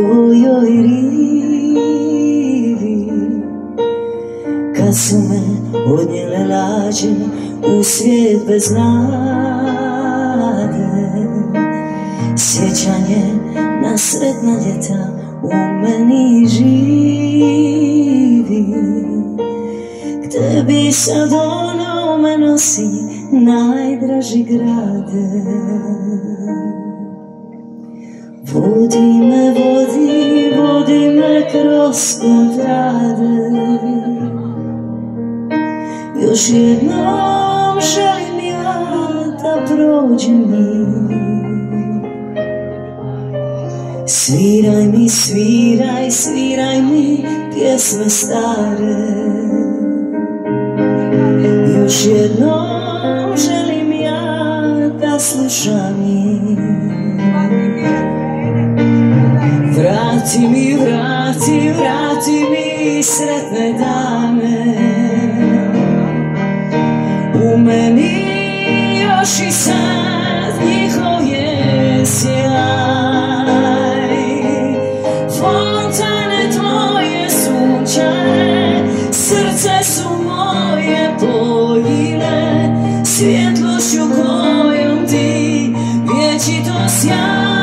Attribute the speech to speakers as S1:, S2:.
S1: tvojoj rivi. Kad su me odnijele lađe u svijet bez nade, sjećanje na sretna ljeta u meni živi. K tebi sad ono me nosi, najdraži grade. Vodi me, vodi me kroz kontrade. Još jednom želim ja da prođe mi. Sviraj mi, sviraj, sviraj mi pjesme stare. Još jednom želim ja da slušam ih. Vrati mi, vrati, vrati mi sretne dane. U meni još i sad njihov je sjaj. Fontane tvoje sunčane, srce su moje pojile, svjetlošću kojom ti vječito sjaš.